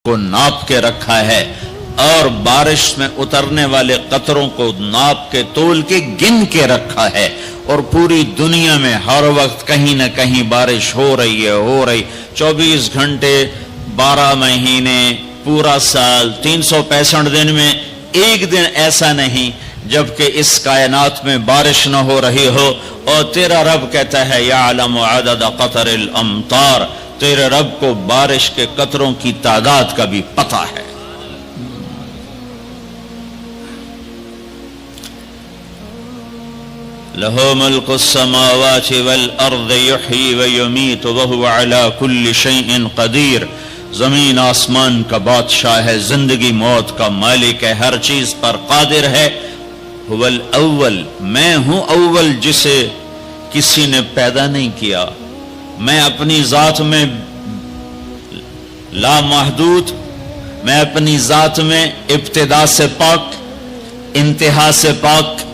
کو ناپ کے رکھا ہے اور بارش میں اترنے والے قطروں کو ناپ کے تول کے گن کے رکھا ہے، اور پوری دنیا میں ہر وقت کہیں نہ کہیں بارش ہو رہی ہے 24 گھنٹے 12 مہینے پورا سال 365 دن میں ایک دن ایسا نہیں جبکہ اس کائنات میں بارش نہ ہو رہی ہو۔ اور تیرا رب کہتا ہے یعلم عدد قطر الامطار، تیرے رب کو بارش کے قطروں کی تعداد کا بھی پتہ ہے۔ لَهُ مُلْكُ السَّمَاوَاتِ وَالْأَرْضِ يُحْيِي وَيُمِيتُ وَهُوَ عَلَى كُلِّ شَيْءٍ قَدِيرٌ، زمین آسمان کا بادشاہ ہے، زندگی موت کا مالک ہے، ہر چیز پر قادر ہے۔ هو الاول، میں ہوں اول جسے کسی نے پیدا نہیں کیا، میں اپنی ذات میں لا محدود، میں اپنی ذات میں ابتدا سے پاک انتہا سے پاک،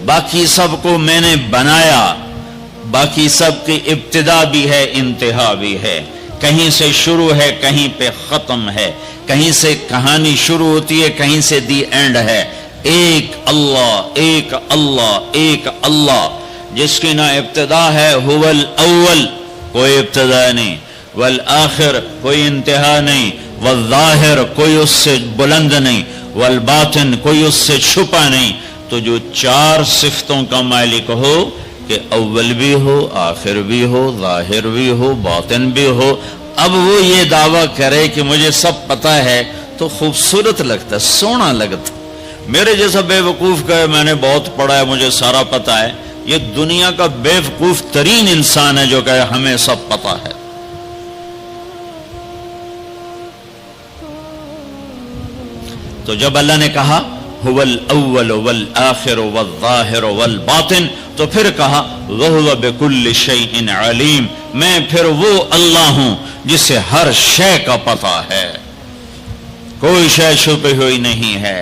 باقی سب کو میں نے بنایا، باقی سب کی ابتدا بھی ہے انتہا بھی ہے، کہیں سے شروع ہے کہیں پہ ختم ہے، کہیں سے کہانی شروع ہوتی ہے کہیں سے دی اینڈ ہے۔ ایک اللہ ایک اللہ ایک اللہ، جس کی نہ ابتدا ہے، هو الاول کوئی ابتدا نہیں، والآخر کوئی انتہا نہیں، والظاہر کوئی اس سے بلند نہیں، والباطن کوئی اس سے چھپا نہیں۔ تو جو چار صفتوں کا مالک ہو کہ اول بھی ہو، آخر بھی ہو، ظاہر بھی ہو، باطن بھی ہو، اب وہ یہ دعویٰ کرے کہ مجھے سب پتہ ہے تو خوبصورت لگتا ہے، سونا لگتا۔ میرے جیسا بے وقوف کہے میں نے بہت پڑھا ہے مجھے سارا پتہ ہے، یہ دنیا کا بے وقوف ترین انسان ہے جو کہے ہمیں سب پتہ ہے۔ تو جب اللہ نے کہا هو الاول والآخر والظاہر والباطن، تو پھر کہا وَهُوَ بِكُلِّ شَيْءٍ عَلِيمٌ، میں پھر وہ اللہ ہوں جسے ہر شے کا پتہ ہے، کوئی شے چھپی ہوئی نہیں ہے۔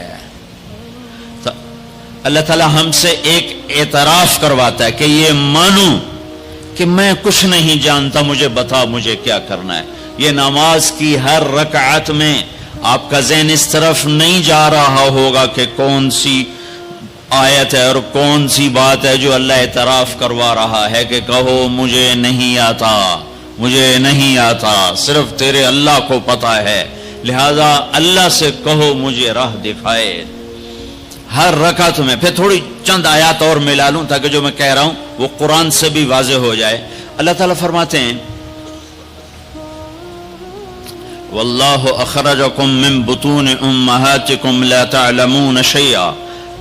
تو اللہ تعالی ہم سے ایک اعتراف کرواتا ہے کہ یہ مانو کہ میں کچھ نہیں جانتا، مجھے بتا مجھے کیا کرنا ہے۔ یہ نماز کی ہر رکعت میں آپ کا ذہن اس طرف نہیں جا رہا ہوگا کہ کون سی آیت ہے اور کون سی بات ہے جو اللہ اعتراف کروا رہا ہے کہ کہو مجھے نہیں آتا، مجھے نہیں آتا، صرف تیرے اللہ کو پتہ ہے، لہذا اللہ سے کہو مجھے راہ دکھائے۔ ہر رکعت میں پھر تھوڑی چند آیات اور ملا لوں تاکہ جو میں کہہ رہا ہوں وہ قرآن سے بھی واضح ہو جائے۔ اللہ تعالیٰ فرماتے ہیں واللہ اخرجکم من بطون امہاتکم لا تعلمون شیئا،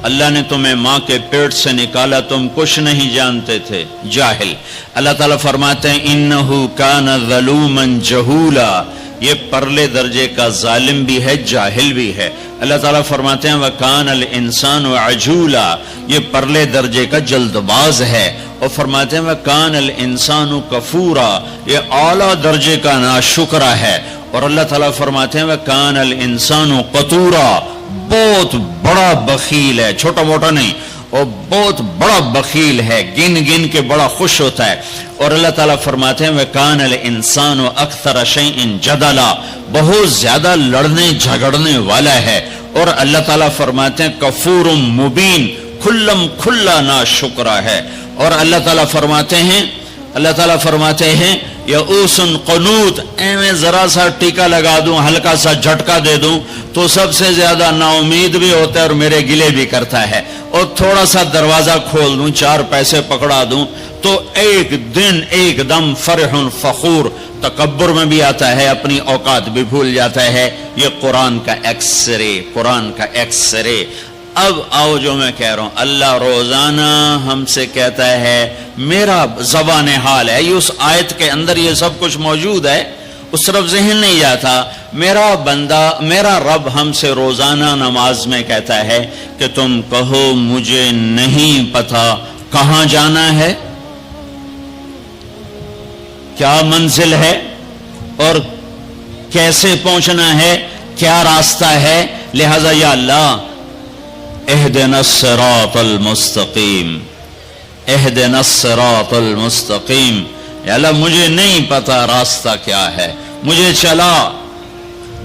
اللہ نے تمہیں ماں کے پیٹ سے نکالا تم کچھ نہیں جانتے تھے، جاہل۔ اللہ تعالیٰ فرماتے ہیں انہو کان ظلوما جہولا، یہ پرلے درجے کا ظالم بھی ہے جاہل بھی ہے۔ اللہ تعالیٰ فرماتے ہیں وَكَانَ الْإِنسَانُ عَجُولًا، یہ پرلے درجے کا جلد باز ہے، اور فرماتے ہیں وَكَانَ الْإِنسَانُ كَفُورًا، یہ اعلیٰ درجے کا ناشکرہ ہے۔ اور اللہ تعالیٰ فرماتے ہیں وَكَانَ الْإِنسَانُ قَتُورًا، بہت بڑا بخیل ہے، چھوٹا موٹا نہیں، اور بہت بڑا بخیل ہے، گن گن کے بڑا خوش ہوتا ہے۔ اور اللہ تعالیٰ فرماتے ہیں وَكَانَ الْإِنسَانُ أَكْثَرَ شَيْءٍ جَدَلًا، بہت زیادہ لڑنے جھگڑنے والا ہے۔ اور اللہ تعالیٰ فرماتے ہیں کفور مبین، کھلم کھلا ناشکرہ ہے۔ اور اللہ تعالیٰ فرماتے ہیں یئوس قنوط، میں ذرا سا ٹیکا لگا دوں، ہلکا سا جھٹکا دے دوں تو سب سے زیادہ نا امید بھی ہوتا ہے اور میرے گلے بھی کرتا ہے، اور تھوڑا سا دروازہ کھول دوں، 4 پیسے پکڑا دوں تو ایک دن ایک دم فرح فخور، تکبر میں بھی آتا ہے، اپنی اوقات بھی بھول جاتا ہے۔ یہ قرآن کا ایکس رے، قرآن کا ایکس رے۔ اب آؤ جو میں کہہ رہا ہوں، اللہ روزانہ ہم سے کہتا ہے، میرا زبان حال ہے، یہ اس آیت کے اندر یہ سب کچھ موجود ہے، اس طرف ذہن نہیں جاتا۔ میرا بندہ، میرا رب ہم سے روزانہ نماز میں کہتا ہے کہ تم کہو مجھے نہیں پتا کہاں جانا ہے، کیا منزل ہے اور کیسے پہنچنا ہے، کیا راستہ ہے، لہذا یا اللہ اہدنا الصراط المستقیم، اہدنا الصراط المستقیم، یا اللہ مجھے نہیں پتا راستہ کیا ہے، مجھے چلا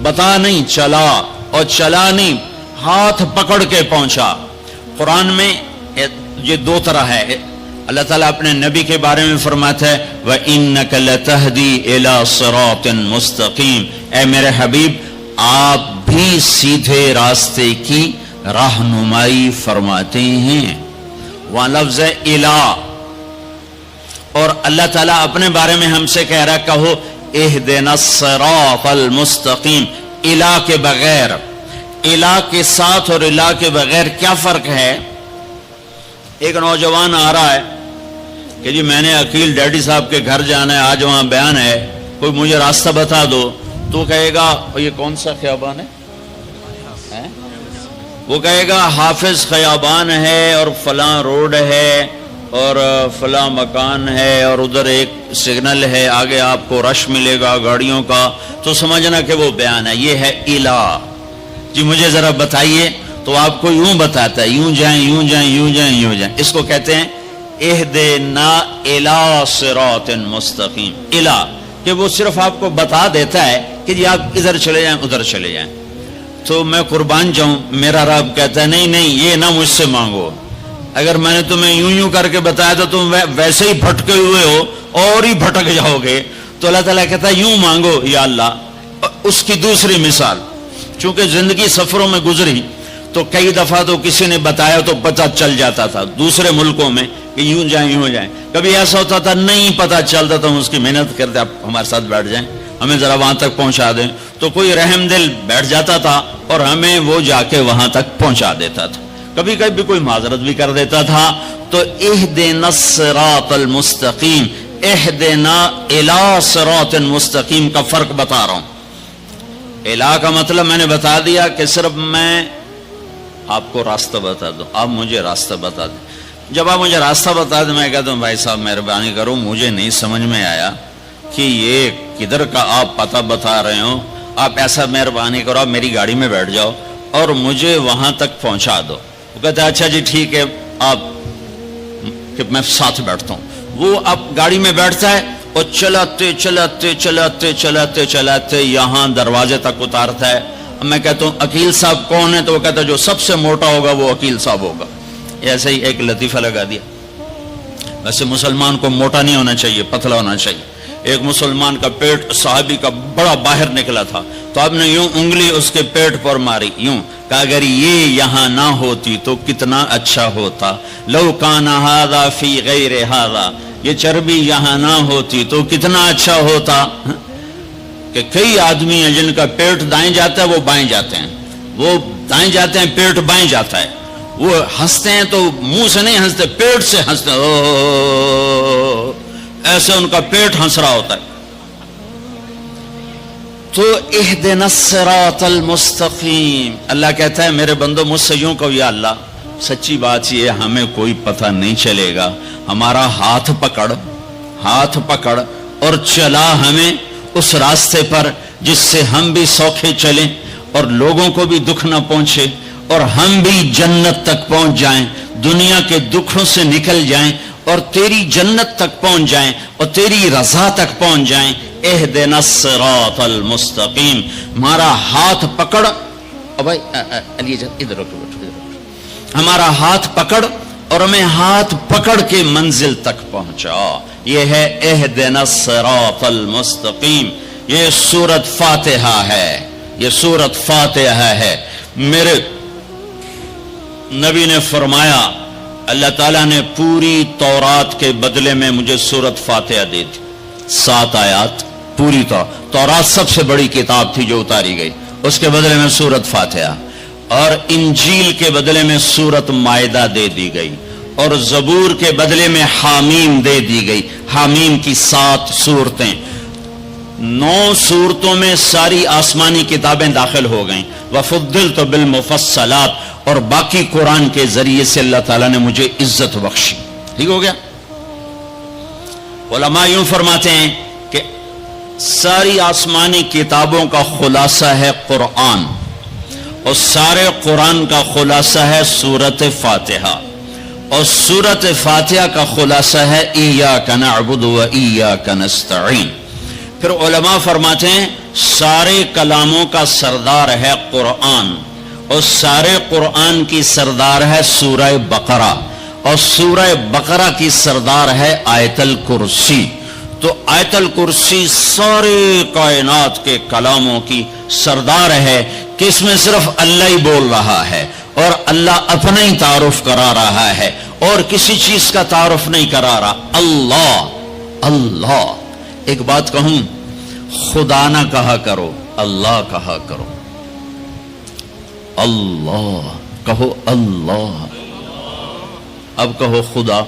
بتا نہیں چلا، اور چلا نہیں ہاتھ پکڑ کے پہنچا۔ قرآن میں یہ دو طرح ہے۔ اللہ تعالیٰ اپنے نبی کے بارے میں فرماتا ہے وَإِنَّكَ لَتَهْدِي إِلَى صِرَاطٍ مُسْتَقِيمٍ، اے میرے حبیب آپ بھی سیدھے راستے کی رہنمائی فرماتے ہیں۔ وہاں لفظ ہے الہ، اور اللہ تعالیٰ اپنے بارے میں ہم سے کہہ رہا ہے کہو اہدنا الصراط المستقیم۔ الہ کے بغیر، الہ کے ساتھ اور الہ کے بغیر کیا فرق ہے؟ ایک نوجوان آ رہا ہے کہ جی میں نے عقیل ڈیڈی صاحب کے گھر جانا ہے، آج وہاں بیان ہے، کوئی مجھے راستہ بتا دو، تو کہے گا یہ کون سا خیابان ہے؟ وہ کہے گا حافظ خیابان ہے اور فلاں روڈ ہے اور فلاں مکان ہے اور ادھر ایک سگنل ہے، آگے آپ کو رش ملے گا گاڑیوں کا، تو سمجھنا کہ وہ بیان ہے۔ یہ ہے الہ۔ جی مجھے ذرا بتائیے، تو آپ کو یوں بتاتا ہے یوں جائیں یوں جائیں یوں جائیں یوں جائیں۔ اس کو کہتے ہیں اہدنا الی صراط مستقیم۔ الہ کہ وہ صرف آپ کو بتا دیتا ہے کہ جی آپ ادھر چلے جائیں ادھر چلے جائیں۔ تو میں قربان جاؤں، میرا رب کہتا ہے نہیں نہیں یہ نہ مجھ سے مانگو، اگر میں نے تمہیں یوں یوں کر کے بتایا تو تم ویسے ہی بھٹکے ہوئے ہو اور ہی بھٹک جاؤ گے۔ تو اللہ تعالیٰ کہتا ہے یوں مانگو یا اللہ۔ اس کی دوسری مثال، چونکہ زندگی سفروں میں گزری تو کئی دفعہ تو کسی نے بتایا تو پتہ چل جاتا تھا دوسرے ملکوں میں کہ یوں جائیں یوں جائیں، کبھی ایسا ہوتا تھا نہیں پتہ چلتا تو ہم اس کی محنت کرتے آپ ہمارے ساتھ بیٹھ جائیں، ہمیں ذرا وہاں تک پہنچا دیں، تو کوئی رحم دل بیٹھ جاتا تھا اور ہمیں وہ جا کے وہاں تک پہنچا دیتا تھا، کبھی کبھی کوئی معذرت بھی کر دیتا تھا۔ تو اہدنا الصراط المستقیم، اہدنا الی صراط مستقیم کا فرق بتا رہا ہوں۔ الہ کا مطلب میں نے بتا دیا کہ صرف میں آپ کو راستہ بتا دوں، آپ مجھے راستہ بتا دیں۔ جب آپ مجھے راستہ بتا دیں میں کہتا ہوں بھائی صاحب مہربانی کرو مجھے نہیں سمجھ میں آیا کہ یہ کدھر کا آپ پتہ بتا رہے ہو، آپ ایسا مہربانی کرو آپ میری گاڑی میں بیٹھ جاؤ اور مجھے وہاں تک پہنچا دو۔ وہ کہتا ہے اچھا جی ٹھیک ہے آپ، کہ میں ساتھ بیٹھتا ہوں۔ وہ اب گاڑی میں بیٹھتا ہے اور چلاتے چلاتے چلاتے چلاتے چلاتے یہاں دروازے تک اتارتا ہے۔ میں کہتا ہوں عقیل صاحب کون ہے؟ تو وہ کہتا ہے جو سب سے موٹا ہوگا وہ عقیل صاحب ہوگا۔ ایسے ہی ایک لطیفہ لگا دیا۔ ویسے مسلمان کو موٹا نہیں ہونا چاہیے، پتلا ہونا چاہیے۔ ایک مسلمان کا پیٹ صحابی کا بڑا باہر نکلا تھا، تو آپ نے یوں انگلی اس کے پیٹ پر ماری، یوں کہ اگر یہ یہاں نہ ہوتی تو کتنا اچھا ہوتا، لو کان ھذا فی غیر ھذا، یہ چربی یہاں نہ ہوتی تو کتنا اچھا ہوتا۔ کہ کئی آدمی ہیں جن کا پیٹ دائیں جاتا ہے وہ بائیں جاتے ہیں، وہ دائیں جاتے ہیں پیٹ بائیں جاتا ہے، وہ ہنستے ہیں تو منہ سے نہیں ہنستے پیٹ سے ہنستے ہیں، ایسے ان کا پیٹ ہنس رہا ہوتا ہے۔ تو اہدنا الصراط المستقیم، اللہ کہتا ہے میرے بندو مجھ سے یوں کہو یا اللہ سچی بات یہ ہمیں کوئی پتہ نہیں چلے گا، ہمارا ہاتھ پکڑ اور چلا ہمیں اس راستے پر جس سے ہم بھی سوکھے چلیں اور لوگوں کو بھی دکھ نہ پہنچے اور ہم بھی جنت تک پہنچ جائیں، دنیا کے دکھوں سے نکل جائیں اور تیری جنت تک پہنچ جائیں اور تیری رضا تک پہنچ جائیں۔ اہدنا الصراط المستقیم، ہمارا ہاتھ پکڑ، بھائی علی ادھر رکھو، ہمارا ہاتھ پکڑ اور ہمیں ہاتھ پکڑ کے منزل تک پہنچا۔ یہ ہے اہدنا الصراط المستقیم۔ یہ سورت فاتحہ ہے، یہ سورت فاتحہ ہے۔ میرے نبی نے فرمایا اللہ تعالیٰ نے پوری تورات کے بدلے میں مجھے سورت فاتحہ دی تھی، 7 آیات پوری تورات سب سے بڑی کتاب تھی جو اتاری گئی، اس کے بدلے میں سورت فاتحہ، اور انجیل کے بدلے میں سورت مائدہ دے دی گئی، اور زبور کے بدلے میں حامیم دے دی گئی۔ حامیم کی 7 صورتیں، 9 صورتوں میں ساری آسمانی کتابیں داخل ہو گئیں، وفضلت بالمفصلات، اور باقی قرآن کے ذریعے سے اللہ تعالیٰ نے مجھے عزت بخشی۔ ٹھیک ہو گیا؟ علماء یوں فرماتے ہیں کہ ساری آسمانی کتابوں کا خلاصہ ہے قرآن، اور سارے قرآن کا خلاصہ ہے سورت فاتحہ، اور سورت فاتحہ کا خلاصہ ہے ایاک نعبد و ایاک نستعین۔ پھر علماء فرماتے ہیں سارے کلاموں کا سردار ہے قرآن، اور سارے قرآن کی سردار ہے سورہ بقرہ، اور سورہ بقرہ کی سردار ہے آیت الکرسی۔ تو آیت الکرسی سارے کائنات کے کلاموں کی سردار ہے کہ اس میں صرف اللہ ہی بول رہا ہے، اور اللہ اپنا ہی تعارف کرا رہا ہے، اور کسی چیز کا تعارف نہیں کرا رہا۔ اللہ اللہ، ایک بات کہوں، خدا نہ کہا کرو، اللہ کہا کرو۔ اللہ کہو، اللہ، اب کہو خدا۔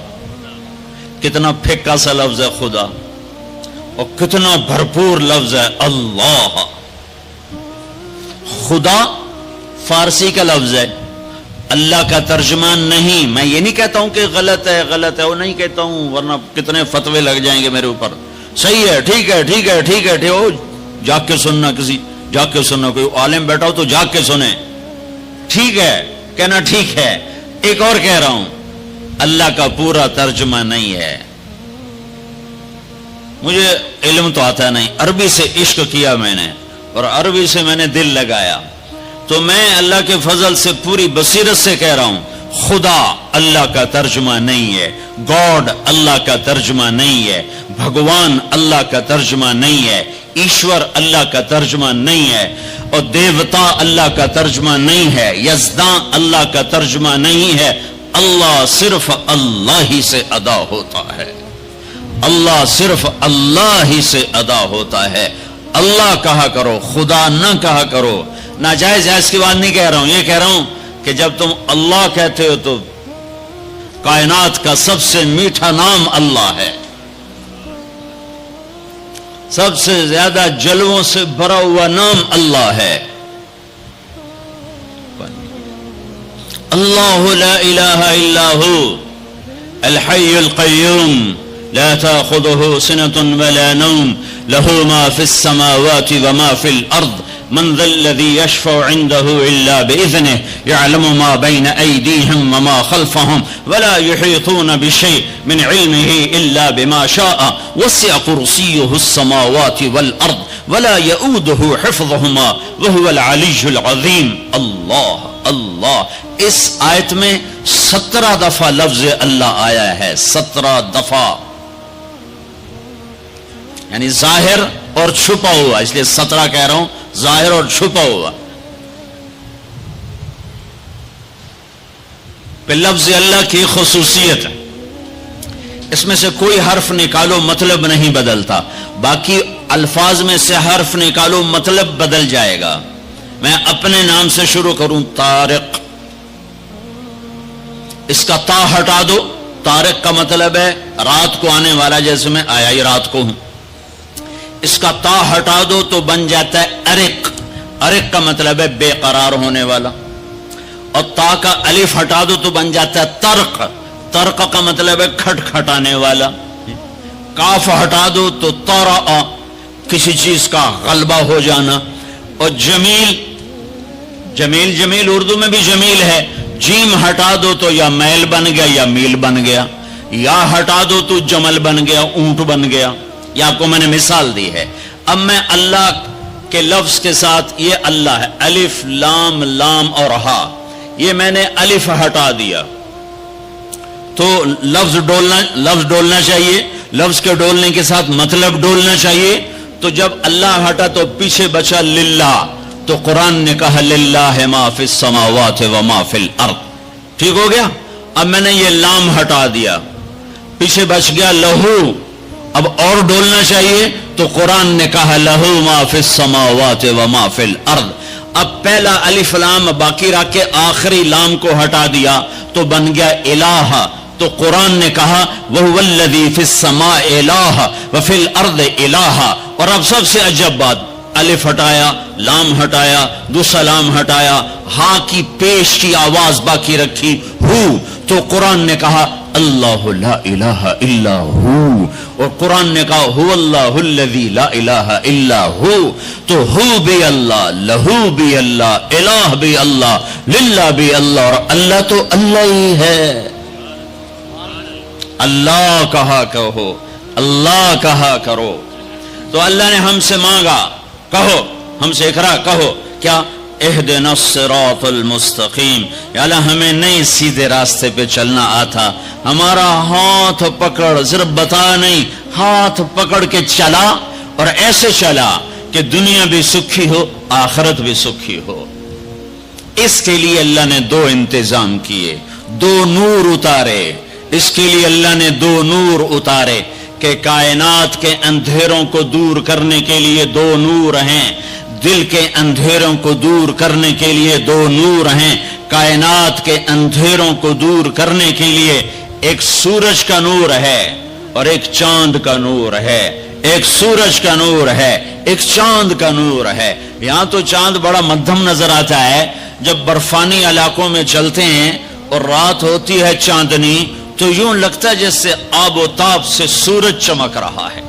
کتنا پھیکا سا لفظ ہے خدا، اور کتنا بھرپور لفظ ہے اللہ۔ خدا فارسی کا لفظ ہے، اللہ کا ترجمان نہیں۔ میں یہ نہیں کہتا ہوں کہ غلط ہے، غلط ہے، وہ نہیں کہتا ہوں، ورنہ کتنے فتوے لگ جائیں گے میرے اوپر۔ صحیح ہے، ٹھیک ہے، ٹھیک ہے، ٹھیک ہے، ٹھیک ہے، جاگ کے سننا، کسی جاگ کے سننا، کوئی عالم بیٹھا ہو تو جاگ کے سنے، ٹھیک ہے کہنا، ٹھیک ہے۔ ایک اور کہہ رہا ہوں، اللہ کا پورا ترجمہ نہیں ہے۔ مجھے علم تو آتا نہیں، عربی سے عشق کیا میں نے، اور عربی سے میں نے دل لگایا، تو میں اللہ کے فضل سے پوری بصیرت سے کہہ رہا ہوں، خدا اللہ کا ترجمہ نہیں ہے، گاڈ اللہ کا ترجمہ نہیں ہے، بھگوان اللہ کا ترجمہ نہیں ہے، ایشور اللہ کا ترجمہ نہیں ہے، اور دیوتا اللہ کا ترجمہ نہیں ہے، یزداں اللہ کا ترجمہ نہیں ہے۔ اللہ صرف اللہ ہی سے ادا ہوتا ہے، اللہ صرف اللہ ہی سے ادا ہوتا ہے۔ اللہ کہا کرو، خدا نہ کہا کرو۔ ناجائز ہے اس کی بات نہیں کہہ رہا ہوں، یہ کہہ رہا ہوں کہ جب تم اللہ کہتے ہو تو کائنات کا سب سے میٹھا نام اللہ ہے، سب سے زیادہ جلووں سے بھرا ہوا نام اللہ ہے۔ اللہ لا الہ الا ہو الحی القیوم لا تأخذه سنة ولا نوم له ما في السماوات وما في الأرض من ذا الذي يشفع عنده إلا بإذنه يعلم ما بين أيديهم وما خلفهم ولا يحيطون بشيء من علمه إلا بما شاء وسع كرسيه السماوات والأرض ولا يؤوده حفظهما وهو العلي العظيم۔ اللہ اللہ، اس آیت میں 17 دفعہ لفظ اللہ آیا ہے، 17 دفعہ، یعنی ظاہر اور چھپا ہوا، اس لیے 17 کہہ رہا ہوں، ظاہر اور چھپا ہوا۔ پہ لفظ اللہ کی خصوصیت ہے، اس میں سے کوئی حرف نکالو مطلب نہیں بدلتا، باقی الفاظ میں سے حرف نکالو مطلب بدل جائے گا۔ میں اپنے نام سے شروع کروں، طارق، اس کا تا ہٹا دو، طارق کا مطلب ہے رات کو آنے والا، جیسے میں آیا ہی رات کو ہوں۔ اس کا تا ہٹا دو تو بن جاتا ہے ارق، ارق کا مطلب ہے بے قرار ہونے والا، اور تا کا الف ہٹا دو تو بن جاتا ہے طرق، طرق کا مطلب ہے کھٹ کھٹانے والا۔ کاف ہٹا دو تو طرع، کسی چیز کا غلبہ ہو جانا، اور جمیل، جمیل جمیل اردو میں بھی جمیل ہے، جیم ہٹا دو تو یا میل بن گیا یا میل بن گیا، یا ہٹا دو تو جمل بن گیا، اونٹ بن گیا۔ یہ آپ کو میں نے مثال دی ہے۔ اب میں اللہ کے لفظ کے ساتھ، یہ اللہ ہے، الف لام لام اور ہا، یہ میں نے الف ہٹا دیا تو لفظ ڈولنا چاہیے، لفظ کے ڈولنے کے ساتھ مطلب ڈولنا چاہیے۔ تو جب اللہ ہٹا تو پیچھے بچا للہ، تو قرآن نے کہا للہ ما فی السماوات و ما فی الارض، ٹھیک ہو گیا۔ اب میں نے یہ لام ہٹا دیا، پیچھے بچ گیا لہو، اب اور ڈولنا چاہیے، تو قرآن نے کہا لہو ما فی السماوات و ما فی الارض۔ اب پہلا الف لام باقی رکھ کے آخری لام کو ہٹا دیا تو بن گیا الہ، تو قرآن نے کہا وَهُوَ الَّذِي فِي السَّمَاءِ إِلَٰهٌ وَفِي الْأَرْضِ إِلَٰهٌ۔ اور اب سب سے عجب بات، الف ہٹایا، لام ہٹایا، دوسرا لام ہٹایا، ہاں کی پیش کی آواز باقی رکھی، ہو، تو قرآن نے کہا اللہ لا الہ الا ہو، اور قرآن نے کہا هو اللہ الذی لا الہ الا ہو، تو ہو بھی اللہ، لہو بھی اللہ، الہ بھی اللہ، للہ بھی اللہ، اور اللہ تو اللہ ہی ہے۔ اللہ کہا کہو، اللہ کہا کرو۔ تو اللہ نے ہم سے مانگا کہو ہم سے اقرا کہو کیا اہدنا الصراط المستقیم، یا اللہ ہمیں نہیں سیدھے راستے پہ چلنا آتا، ہمارا ہاتھ پکڑ، صرف بتا نہیں، ہاتھ پکڑ کے چلا اور ایسے چلا کہ دنیا بھی سکھی ہو آخرت بھی سکھی ہو۔ اس کے لیے اللہ نے دو انتظام کیے، دو نور اتارے، اس کے لیے اللہ نے دو نور اتارے کہ کائنات کے اندھیروں کو دور کرنے کے لیے دو نور ہیں، دل کے اندھیروں کو دور کرنے کے لیے دو نور ہیں، کائنات کے اندھیروں کو دور کرنے کے لیے ایک سورج کا نور ہے اور ایک چاند کا نور ہے، ایک سورج کا نور ہے، ایک چاند کا نور ہے۔ یہاں تو چاند بڑا مدھم نظر آتا ہے، جب برفانی علاقوں میں چلتے ہیں اور رات ہوتی ہے چاندنی تو یوں لگتا ہے جیسے آب و تاب سے سورج چمک رہا ہے۔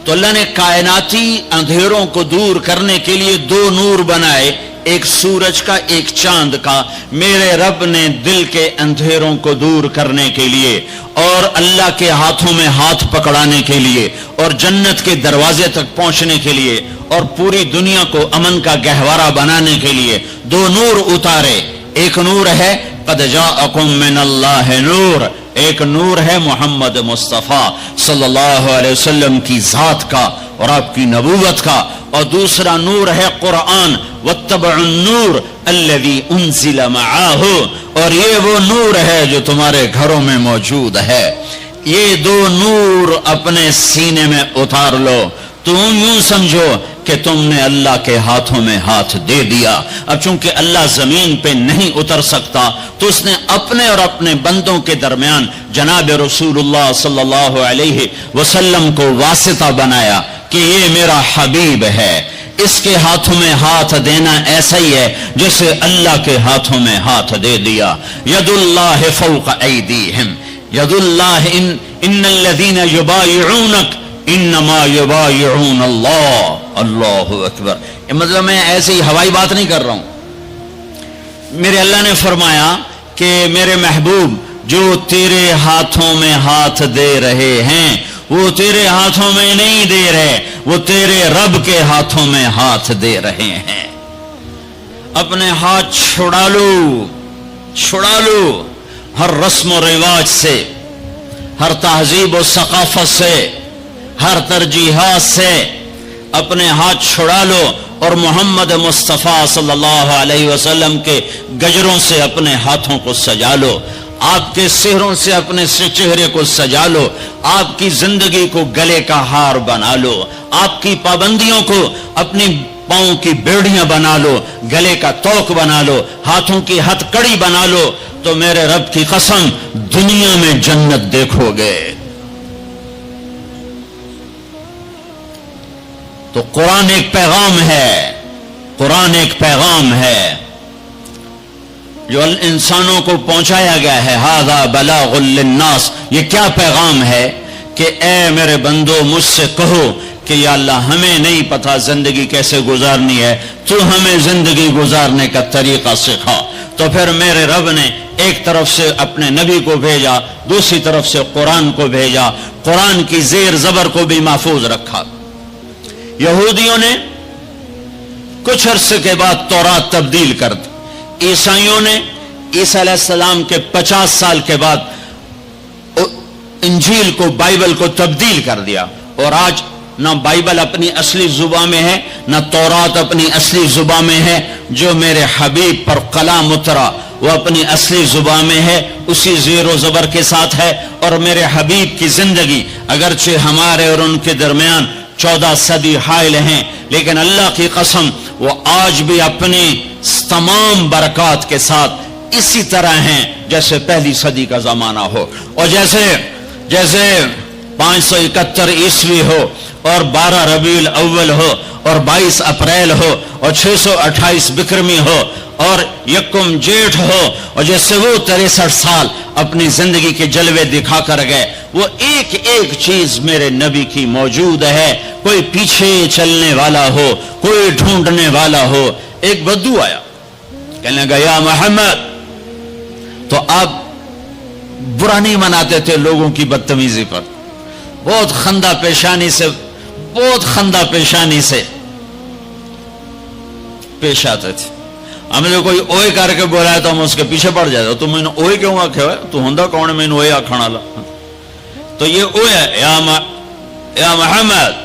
تو اللہ نے کائناتی اندھیروں کو دور کرنے کے لیے دو نور بنائے، ایک سورج کا ایک چاند کا۔ میرے رب نے دل کے اندھیروں کو دور کرنے کے لیے اور اللہ کے ہاتھوں میں ہاتھ پکڑانے کے لیے اور جنت کے دروازے تک پہنچنے کے لیے اور پوری دنیا کو امن کا گہوارہ بنانے کے لیے دو نور اتارے۔ ایک نور ہے قد جاءکم من اللہ نور، ایک نور ہے محمد مصطفیٰ صلی اللہ علیہ وسلم کی ذات کا اور آپ کی نبوت کا، اور دوسرا نور ہے قرآن واتبعوا النور الذی انزل معاہ، اور یہ وہ نور ہے جو تمہارے گھروں میں موجود ہے۔ یہ دو نور اپنے سینے میں اتار لو، تم یوں سمجھو کہ تم نے اللہ کے ہاتھوں میں ہاتھ دے دیا۔ اب چونکہ اللہ زمین پہ نہیں اتر سکتا تو اس نے اپنے اور اپنے بندوں کے درمیان جناب رسول اللہ صلی اللہ علیہ وسلم کو واسطہ بنایا کہ یہ میرا حبیب ہے، اس کے ہاتھوں میں ہاتھ دینا ایسا ہی ہے جیسے اللہ کے ہاتھوں میں ہاتھ دے دیا۔ ید اللہ فوق ایدیہم، ید اللہ ان الذین یبایعونک انما یبایعون اللہ۔ اللہ اکبر۔ مطلب میں ایسے ہی ہوائی بات نہیں کر رہا ہوں، میرے اللہ نے فرمایا کہ میرے محبوب جو تیرے ہاتھوں میں ہاتھ دے رہے ہیں وہ تیرے ہاتھوں میں نہیں دے رہے، وہ تیرے رب کے ہاتھوں میں ہاتھ دے رہے ہیں۔ اپنے ہاتھ چھڑا لو، چھڑا لو ہر رسم و رواج سے، ہر تہذیب و ثقافت سے، ہر ترجیحات سے اپنے ہاتھ چھڑا لو اور محمد مصطفیٰ صلی اللہ علیہ وسلم کے گجروں سے اپنے ہاتھوں کو سجا لو، آپ کے سہروں سے اپنے چہرے کو سجا لو، آپ کی زندگی کو گلے کا ہار بنا لو، آپ کی پابندیوں کو اپنی پاؤں کی بیڑیاں بنا لو، گلے کا توق بنا لو، ہاتھوں کی ہتھ کڑی بنا لو، تو میرے رب کی قسم دنیا میں جنت دیکھو گے۔ تو قرآن ایک پیغام ہے، قرآن ایک پیغام ہے جو انسانوں کو پہنچایا گیا ہے۔ ھذا بلاغ للناس، یہ کیا پیغام ہے کہ اے میرے بندو مجھ سے کہو کہ یا اللہ ہمیں نہیں پتہ زندگی کیسے گزارنی ہے، تو ہمیں زندگی گزارنے کا طریقہ سکھا۔ تو پھر میرے رب نے ایک طرف سے اپنے نبی کو بھیجا، دوسری طرف سے قرآن کو بھیجا، قرآن کی زیر زبر کو بھی محفوظ رکھا۔ یہودیوں نے کچھ عرصے کے بعد تورات تبدیل کر دی، عیسائیوں نے عیسیٰ علیہ السلام کے 50 سال کے بعد انجیل کو، بائبل کو تبدیل کر دیا، اور آج نہ بائبل اپنی اصلی زبان میں ہے نہ تورات اپنی اصلی زبان میں ہے۔ جو میرے حبیب پر کلام اترا وہ اپنی اصلی زبان میں ہے، اسی زیر و زبر کے ساتھ ہے، اور میرے حبیب کی زندگی اگرچہ ہمارے اور ان کے درمیان 14 صدی حائل ہیں، لیکن اللہ کی قسم وہ آج بھی اپنی تمام برکات کے ساتھ اسی طرح ہیں جیسے پہلی صدی کا زمانہ ہو، اور جیسے 571 عیسوی ہو اور 12 ربیع الاول ہو اور 22 اپریل ہو اور 628 بکرمی ہو اور یکم جیٹھ ہو، اور جیسے وہ 63 سال اپنی زندگی کے جلوے دکھا کر گئے، وہ ایک ایک چیز میرے نبی کی موجود ہے۔ کوئی پیچھے چلنے والا ہو، کوئی ڈھونڈنے والا ہو۔ ایک بدو آیا، کہنے لگا یا محمد، تو آپ برا نہیں مناتے تھے لوگوں کی بدتمیزی پر، بہت خندہ پیشانی سے بہت خندہ پیشانی سے پیش آتے تھے. ہمیں جو کوئی اوئے کر کے بولا تو ہم اس کے پیچھے پڑ جاتے. تو میں نے اوئے کیوں آکھے ہوئے, تو ہوندا کون ہے میں نے اوئے آکھن والا. تو یہ اوئے ہے یا محمد.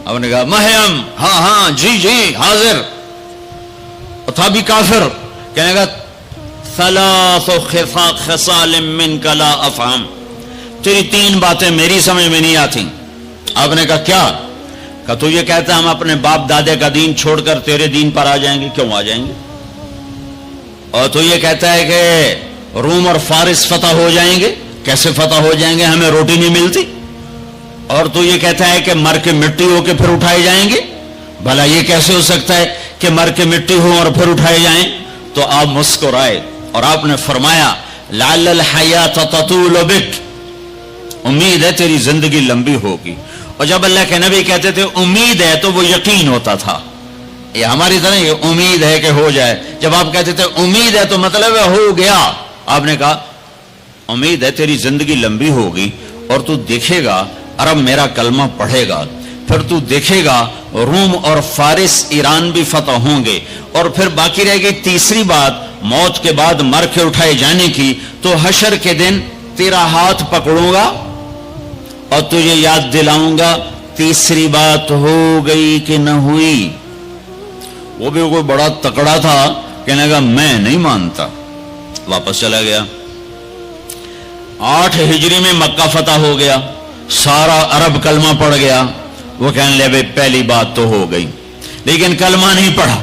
آپ نے کہا مہیم, ہاں ہاں جی جی حاضر. تھا بھی کافر. کہنے کا ثلاث خصال منک لا افہم, تیری 3 باتیں میری سمجھ میں نہیں آتی. آپ نے کہا کیا؟ کہ تو یہ کہتا ہے ہم اپنے باپ دادے کا دین چھوڑ کر تیرے دین پر آ جائیں گے. کیوں آ جائیں گے؟ اور تو یہ کہتا ہے کہ روم اور فارس فتح ہو جائیں گے. کیسے فتح ہو جائیں گے, ہمیں روٹی نہیں ملتی. اور تو یہ کہتا ہے کہ مر کے مٹی ہو کے پھر اٹھائے جائیں گے. بھلا یہ کیسے ہو سکتا ہے کہ مر کے مٹی ہو اور پھر اٹھائے جائیں؟ تو آپ مسکرائے اور آپ نے فرمایا لعل الحیات تطول بک, امید ہے تیری زندگی لمبی ہوگی. اور جب اللہ کے نبی کہتے تھے امید ہے تو وہ یقین ہوتا تھا. یہ ہماری طرح یہ امید ہے کہ ہو جائے. جب آپ کہتے تھے امید ہے تو مطلب ہے ہو گیا. آپ نے کہا امید ہے تیری زندگی لمبی ہوگی اور تو دیکھے گا عرب میرا کلمہ پڑھے گا, پھر تو دیکھے گا روم اور فارس ایران بھی فتح ہوں گے. اور پھر باقی رہ گئی تیسری بات موت کے بعد مر کے اٹھائے جانے کی. تو حشر کے دن تیرا ہاتھ پکڑوں گا اور تجھے یاد دلاؤں گا. تیسری بات ہو گئی کہ نہ ہوئی؟ وہ بھی کوئی بڑا تکڑا تھا, کہنے گا میں نہیں مانتا. واپس چلا گیا. 8 ہجری میں مکہ فتح ہو گیا, سارا عرب کلمہ پڑھ گیا. وہ کہنے لے بھائی پہلی بات تو ہو گئی, لیکن کلمہ نہیں پڑھا.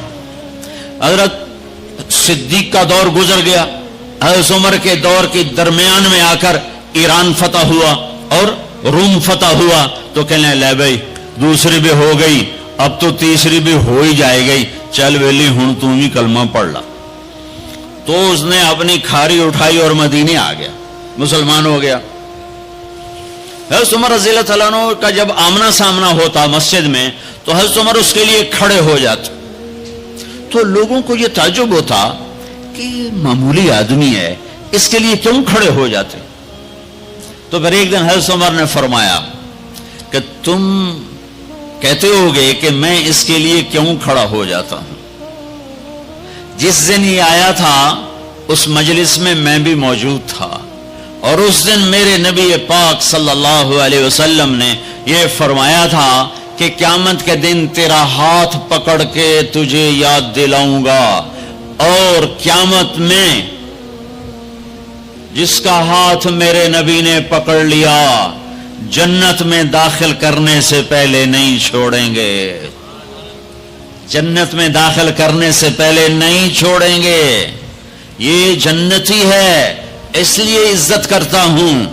حضرت صدیق کا دور گزر گیا. حضرت عمر کے دور کے درمیان میں آ کر ایران فتح ہوا اور روم فتح ہوا. تو کہنے لے بھائی دوسری بھی ہو گئی, اب تو تیسری بھی ہو ہی جائے گئی, چل ویلی ہوں تم ہی کلمہ پڑھ لا. تو اس نے اپنی کھاری اٹھائی اور مدینے آ گیا, مسلمان ہو گیا. حضرت عمر رضی اللہ تعالیٰ عنہ کا جب آمنا سامنا ہوتا مسجد میں تو حضرت عمر اس کے لیے کھڑے ہو جاتے. تو لوگوں کو یہ تعجب ہوتا کہ معمولی آدمی ہے, اس کے لیے کیوں کھڑے ہو جاتے. تو پھر ایک دن حضرت عمر نے فرمایا کہ تم کہتے ہوگے کہ میں اس کے لیے کیوں کھڑا ہو جاتا ہوں. جس دن یہ آیا تھا اس مجلس میں میں بھی موجود تھا, اور اس دن میرے نبی پاک صلی اللہ علیہ وسلم نے یہ فرمایا تھا کہ قیامت کے دن تیرا ہاتھ پکڑ کے تجھے یاد دلاؤں گا, اور قیامت میں جس کا ہاتھ میرے نبی نے پکڑ لیا جنت میں داخل کرنے سے پہلے نہیں چھوڑیں گے. جنت میں داخل کرنے سے پہلے نہیں چھوڑیں گے. یہ جنتی ہے اس لیے عزت کرتا ہوں.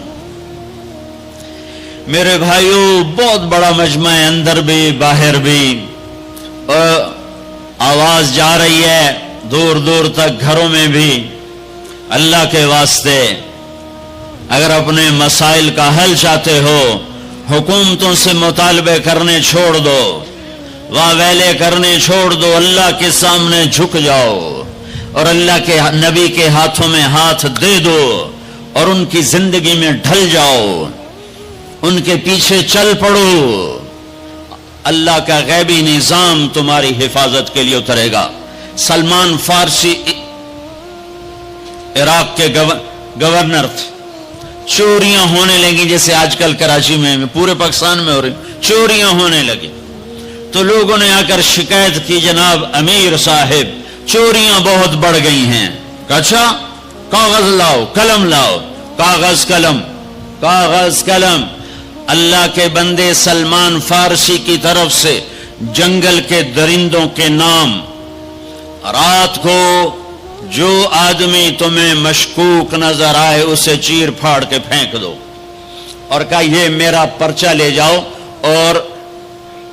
میرے بھائیوں بہت بڑا مجمع ہے, اندر بھی باہر بھی, اور آواز جا رہی ہے دور دور تک, گھروں میں بھی. اللہ کے واسطے اگر اپنے مسائل کا حل چاہتے ہو حکومتوں سے مطالبے کرنے چھوڑ دو, واہ ویلے کرنے چھوڑ دو, اللہ کے سامنے جھک جاؤ اور اللہ کے نبی کے ہاتھوں میں ہاتھ دے دو اور ان کی زندگی میں ڈھل جاؤ, ان کے پیچھے چل پڑو. اللہ کا غیبی نظام تمہاری حفاظت کے لیے اترے گا. سلمان فارسی عراق کے گورنر تھے. چوریاں ہونے لگی جیسے آج کل کراچی میں پورے پاکستان میں ہو رہی, چوریاں ہونے لگی. تو لوگوں نے آ کر شکایت کی جناب امیر صاحب چوریاں بہت بڑھ گئی ہیں. اچھا کاغذ لاؤ قلم لاؤ. کاغذ قلم کاغذ قلم. اللہ کے بندے سلمان فارسی کی طرف سے جنگل کے درندوں کے نام, رات کو جو آدمی تمہیں مشکوک نظر آئے اسے چیر پھاڑ کے پھینک دو, اور کہا یہ میرا پرچہ لے جاؤ اور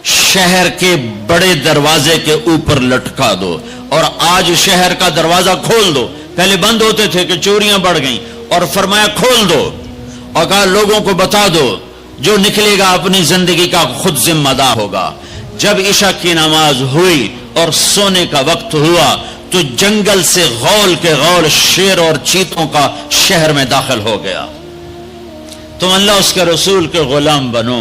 شہر کے بڑے دروازے کے اوپر لٹکا دو, اور آج شہر کا دروازہ کھول دو. پہلے بند ہوتے تھے کہ چوریاں بڑھ گئیں, اور فرمایا کھول دو, اور کہا لوگوں کو بتا دو جو نکلے گا اپنی زندگی کا خود ذمہ دار ہوگا. جب عشاء کی نماز ہوئی اور سونے کا وقت ہوا تو جنگل سے غول کے غول شیر اور چیتوں کا شہر میں داخل ہو گیا. تم اللہ اس کے رسول کے غلام بنو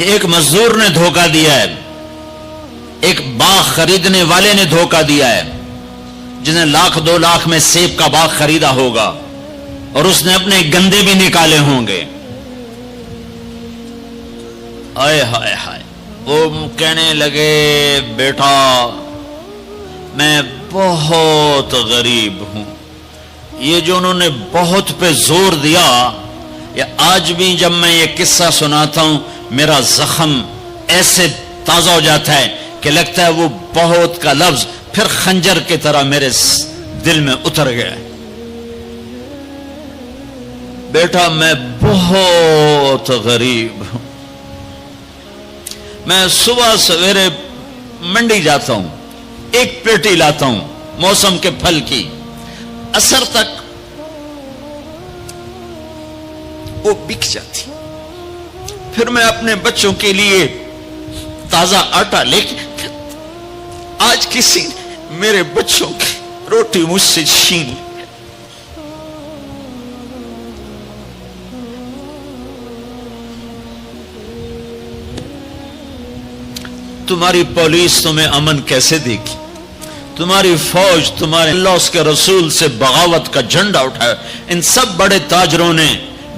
یہ ایک مزدور نے دھوکہ دیا ہے، ایک باغ خریدنے والے نے دھوکہ دیا ہے، جس نے 1,00,000 2,00,000 میں سیب کا باغ خریدا ہوگا اور اس نے اپنے گندے بھی نکالے ہوں گے. آئے ہائے ہائے، وہ کہنے لگے بیٹا میں بہت غریب ہوں. یہ جو انہوں نے بہت پہ زور دیا، یا آج بھی جب میں یہ قصہ سناتا ہوں میرا زخم ایسے تازہ ہو جاتا ہے کہ لگتا ہے وہ بہت کا لفظ پھر خنجر کی طرح میرے دل میں اتر گیا. بیٹا میں بہت غریب ہوں، میں صبح سویرے منڈی جاتا ہوں، ایک پیٹی لاتا ہوں موسم کے پھل کی، عصر تک وہ بک جاتی، پھر میں اپنے بچوں کے لیے تازہ آٹا لے کے، آج کسی نے میرے بچوں کی روٹی مجھ سے چھین لی. تمہاری پولیس تمہیں امن کیسے دے گی؟ تمہاری فوج، تمہارے اللہ اس کے رسول سے بغاوت کا جھنڈا اٹھایا. ان سب بڑے تاجروں نے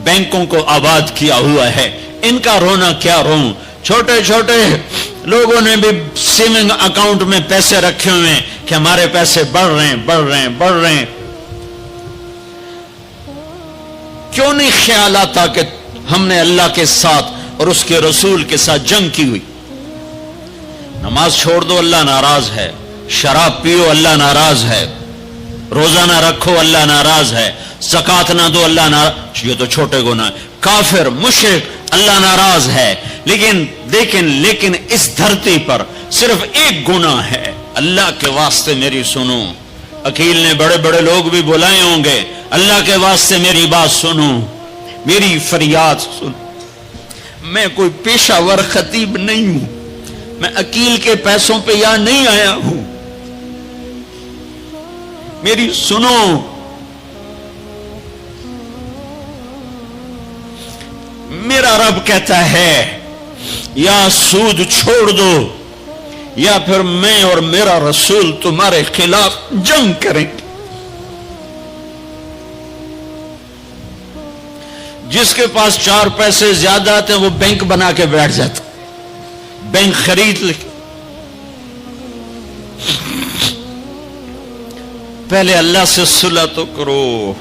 بینکوں کو آباد کیا ہوا ہے، ان کا رونا کیا روں؟ چھوٹے چھوٹے لوگوں نے بھی سیونگ اکاؤنٹ میں پیسے رکھے ہوئے ہیں کہ ہمارے پیسے بڑھ رہے ہیں بڑھ رہے ہیں بڑھ رہے ہیں. کیوں نہیں خیال آتا کہ ہم نے اللہ کے ساتھ اور اس کے رسول کے ساتھ جنگ کی ہوئی؟ نماز چھوڑ دو اللہ ناراض ہے، شراب پیو اللہ ناراض ہے، روزہ نہ رکھو اللہ ناراض ہے، زکات نہ دو اللہ ناراض، یہ تو چھوٹے گناہ. کافر مشرک اللہ ناراض ہے. لیکن اس دھرتی پر صرف ایک گناہ ہے. اللہ کے واسطے میری سنو. عقیل نے بڑے بڑے لوگ بھی بلائے ہوں گے، اللہ کے واسطے میری بات سنو، میری فریاد سنو. میں کوئی پیشہ ور خطیب نہیں ہوں، میں عقیل کے پیسوں پہ یہاں نہیں آیا ہوں. میری سنو. میرا رب کہتا ہے یا سود چھوڑ دو یا پھر میں اور میرا رسول تمہارے خلاف جنگ کریں گے. جس کے پاس 4 پیسے زیادہ آتے ہیں وہ بینک بنا کے بیٹھ جاتا، بینک خرید لے. پہلے اللہ سے صلح تو کرو.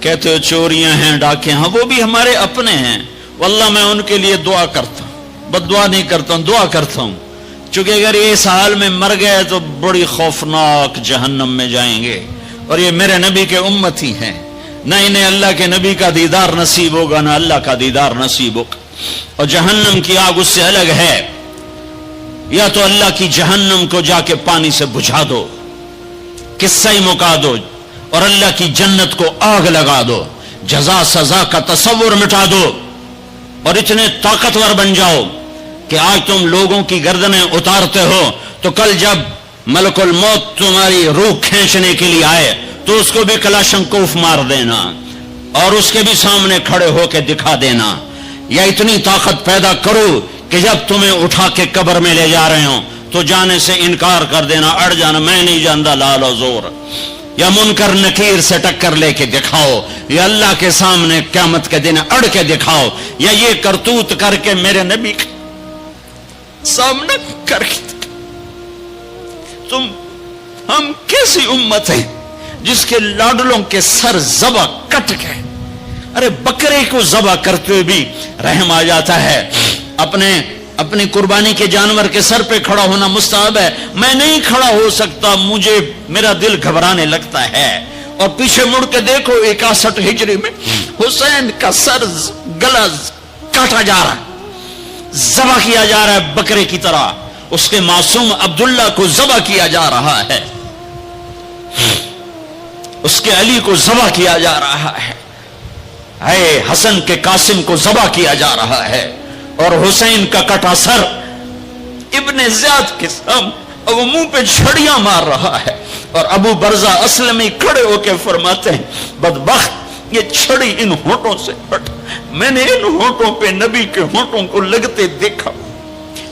کہتے ہو چوریاں ہیں ڈاکے، ہاں وہ بھی ہمارے اپنے ہیں، واللہ میں ان کے لیے دعا کرتا ہوں، بد دعا نہیں کرتا ہوں، دعا کرتا ہوں. چونکہ اگر یہ اس حال میں مر گئے تو بڑی خوفناک جہنم میں جائیں گے، اور یہ میرے نبی کے امتی ہیں، نہ انہیں اللہ کے نبی کا دیدار نصیب ہوگا نہ اللہ کا دیدار نصیب ہوگا. اور جہنم کی آگ اس سے الگ ہے. یا تو اللہ کی جہنم کو جا کے پانی سے بجھا دو، قصہ ہی مکا دو، اور اللہ کی جنت کو آگ لگا دو، جزا سزا کا تصور مٹا دو، اور اتنے طاقتور بن جاؤ کہ آج تم لوگوں کی گردنیں اتارتے ہو تو کل جب ملک الموت تمہاری روح کھینچنے کے لیے آئے تو اس کو بھی کلاشنکوف مار دینا اور اس کے بھی سامنے کھڑے ہو کے دکھا دینا. یا اتنی طاقت پیدا کرو کہ جب تمہیں اٹھا کے قبر میں لے جا رہے ہوں تو جانے سے انکار کر دینا، اڑ جانا، میں نہیں جانتا لال و زور. یا منکر نکیر سے ٹکر لے کے دکھاؤ، یا اللہ کے سامنے قیامت کے دن اڑ کے دکھاؤ، یا یہ کرتوت کر کے میرے نبی کے سامنے کر کے. ہم کیسی امت ہیں جس کے لاڈلوں کے سر ذبح کٹ گئے. ارے بکرے کو ذبح کرتے ہوئے بھی رحم آ جاتا ہے. اپنی قربانی کے جانور کے سر پہ کھڑا ہونا مستحب ہے. میں نہیں کھڑا ہو سکتا، مجھے میرا دل گھبرانے لگتا ہے. اور پیچھے مڑ کے دیکھو 61 ہجری میں حسین کا سر گلا کاٹا جا رہا ہے، ذبح کیا جا رہا ہے بکرے کی طرح. اس کے معصوم عبداللہ کو ذبح کیا جا رہا ہے، اس کے علی کو ذبح کیا جا رہا ہے، اے حسن کے قاسم کو ذبح کیا جا رہا ہے، اور حسین کا کٹا سر ابن زیاد کے سامنے وہ منہ پہ چھڑیاں مار رہا ہے. اور ابو برزہ اسلمی کھڑے ہو کے فرماتے ہیں بدبخت یہ چھڑی ان ہونٹوں سے ہٹ میں نے ان ہونٹوں پہ نبی کے ہونٹوں کو لگتے دیکھا،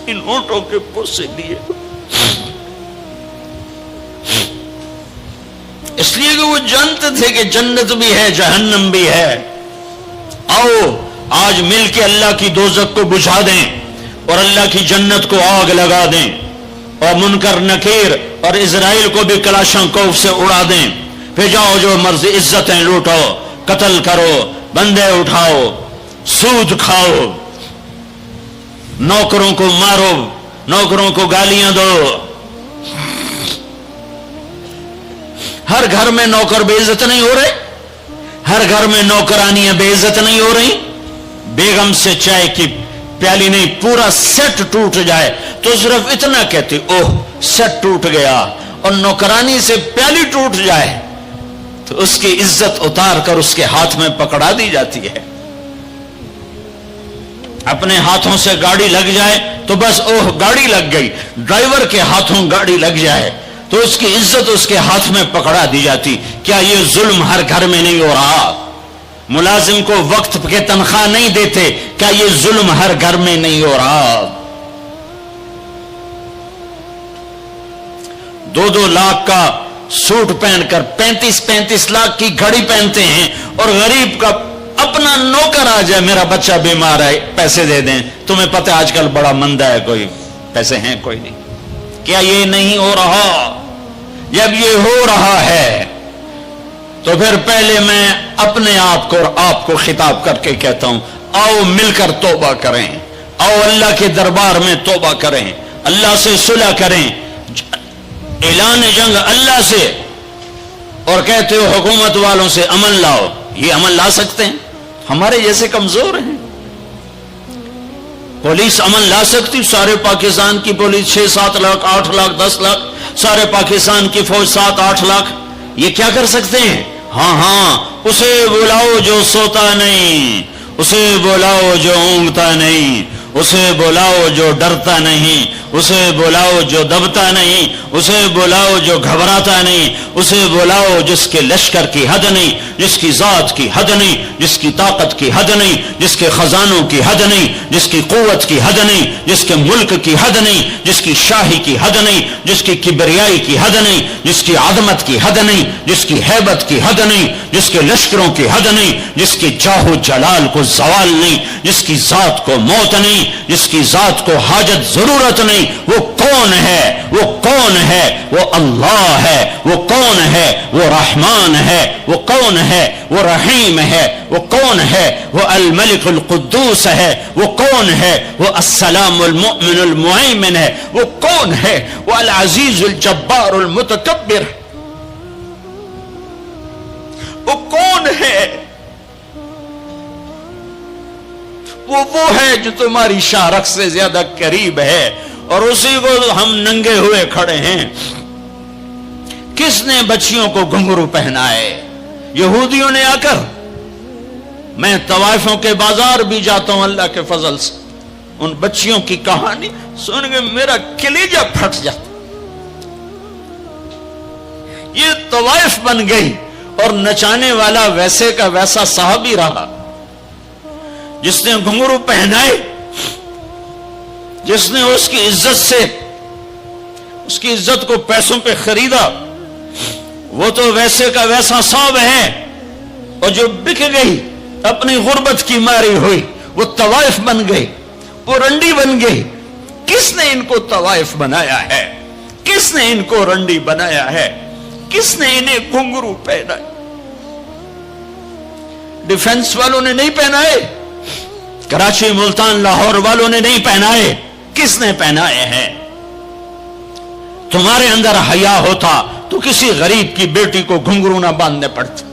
ان ہونٹوں کے بوسے لیے، اس لیے کہ وہ جانتے تھے کہ جنت بھی ہے جہنم بھی ہے۔ آؤ آج مل کے اللہ کی دوزخ کو بجھا دیں اور اللہ کی جنت کو آگ لگا دیں، اور منکر نکیر اور اسرائیل کو بھی کلاشن کوف سے اڑا دیں۔ پھر جاؤ جو مرضی عزتیں لوٹو، قتل کرو، بندے اٹھاؤ، سود کھاؤ، نوکروں کو مارو، نوکروں کو گالیاں دو۔ ہر گھر میں نوکر بے عزت نہیں ہو رہے، ہر گھر میں نوکرانیاں بے عزت نہیں ہو رہی۔ بیگم سے چائے کی پیالی نہیں، پورا سیٹ ٹوٹ جائے تو صرف اتنا کہتی اوہ سیٹ ٹوٹ گیا، اور نوکرانی سے پیالی ٹوٹ جائے تو اس کی عزت اتار کر اس کے ہاتھ میں پکڑا دی جاتی ہے۔ اپنے ہاتھوں سے گاڑی لگ جائے تو بس اوہ گاڑی لگ گئی، ڈرائیور کے ہاتھوں گاڑی لگ جائے تو اس کی عزت اس کے ہاتھ میں پکڑا دی جاتی۔ کیا یہ ظلم ہر گھر میں نہیں ہو رہا؟ ملازم کو وقت کے تنخواہ نہیں دیتے، کیا یہ ظلم ہر گھر میں نہیں ہو رہا؟ 2-2 لاکھ کا سوٹ پہن کر 35 لاکھ کی گھڑی پہنتے ہیں، اور غریب کا اپنا نوکر آ جائے میرا بچہ بیمار ہے پیسے دے دیں، تمہیں پتہ آج کل بڑا مندہ ہے، کوئی پیسے ہیں کوئی نہیں۔ کیا یہ نہیں ہو رہا؟ جب یہ ہو رہا ہے تو پھر پہلے میں اپنے آپ کو اور آپ کو خطاب کر کے کہتا ہوں، آؤ مل کر توبہ کریں، آؤ اللہ کے دربار میں توبہ کریں، اللہ سے صلح کریں، اعلان جنگ اللہ سے، اور کہتے ہو حکومت والوں سے امن لاؤ، یہ امن لا سکتے ہیں؟ ہمارے جیسے کمزور ہیں۔ پولیس امن لا سکتی؟ سارے پاکستان کی پولیس 6-7 لاکھ 8 لاکھ 10 لاکھ، سارے پاکستان کی فوج 7-8 لاکھ، یہ کیا کر سکتے ہیں؟ ہاں اسے بلاؤ جو سوتا نہیں، اسے بلاؤ جو اونگتا نہیں، اسے بلاؤ جو ڈرتا نہیں، اسے بلاؤ جو دبتا نہیں، اسے بلاؤ جو گھبراتا نہیں، اسے بلاؤ جس کے لشکر کی حد نہیں، جس کی ذات کی حد نہیں، جس کی طاقت کی حد نہیں، جس کے خزانوں کی حد نہیں، جس کی قوت کی حد نہیں، جس کے ملک کی حد نہیں، جس کی شاہی کی حد نہیں، جس کی کبریائی کی حد نہیں، جس کی عظمت کی حد نہیں، جس کی ہیبت کی حد نہیں، جس کے لشکروں کی حد نہیں، جس کی جاہ و جلال کو زوال نہیں، جس کی ذات کو موت نہیں، جس کی ذات کو حاجت ضرورت نہیں۔ وہ کون ہے؟ وہ کون ہے؟ وہ اللہ ہے۔ وہ کون ہے؟ وہ رحمان ہے۔ وہ کون ہے؟ وہ رحیم ہے۔ وہ کون ہے؟ وہ الملک القدوس ہے۔ وہ کون ہے؟ وہ السلام المؤمن المہیمن ہے۔ وہ کون ہے؟ وہ العزیز الجبار المتکبر۔ وہ کون ہے؟ وہ ہے جو تمہاری شارخ سے زیادہ قریب ہے، اور اسی کو ہم ننگے ہوئے کھڑے ہیں۔ کس نے بچیوں کو گھنگرو پہنائے؟ یہودیوں نے آ کر۔ میں طوائفوں کے بازار بھی جاتا ہوں اللہ کے فضل سے، ان بچیوں کی کہانی سن کے میرا کلیجہ پھٹ جاتا۔ یہ طوائف بن گئی، اور نچانے والا ویسے کا ویسا صحابی رہا جس نے گھنگرو پہنائے، جس نے اس کی عزت سے اس کی عزت کو پیسوں پہ خریدا، وہ تو ویسے کا ویسا صاحب ہے، اور جو بک گئی اپنی غربت کی ماری ہوئی وہ طوائف بن گئی، وہ رنڈی بن گئی۔ کس نے ان کو طوائف بنایا ہے؟ کس نے ان کو رنڈی بنایا ہے؟ کس نے انہیں گھنگرو پہنائے؟ ڈیفنس والوں نے نہیں پہنائے، کراچی ملتان لاہور والوں نے نہیں پہنائے، کس نے پہنائے ہیں؟ تمہارے اندر حیا ہوتا تو کسی غریب کی بیٹی کو گھنگرو نہ باندھنے پڑتے،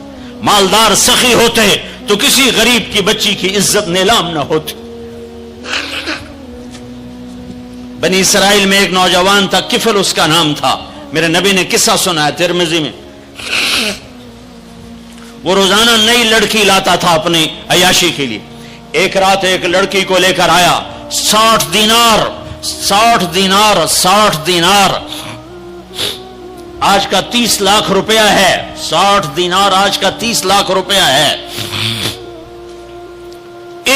مالدار سخی ہوتے تو کسی غریب کی بچی کی عزت نیلام نہ ہوتی۔ بنی اسرائیل میں ایک نوجوان تھا، کفل اس کا نام تھا، میرے نبی نے قصہ سنا ہے ترمذی میں۔ وہ روزانہ نئی لڑکی لاتا تھا اپنی عیاشی کے لیے۔ ایک رات ایک لڑکی کو لے کر آیا، 60 دینار آج کا 30 لاکھ روپیہ ہے، 60 دینار آج کا 30 لاکھ روپیہ ہے۔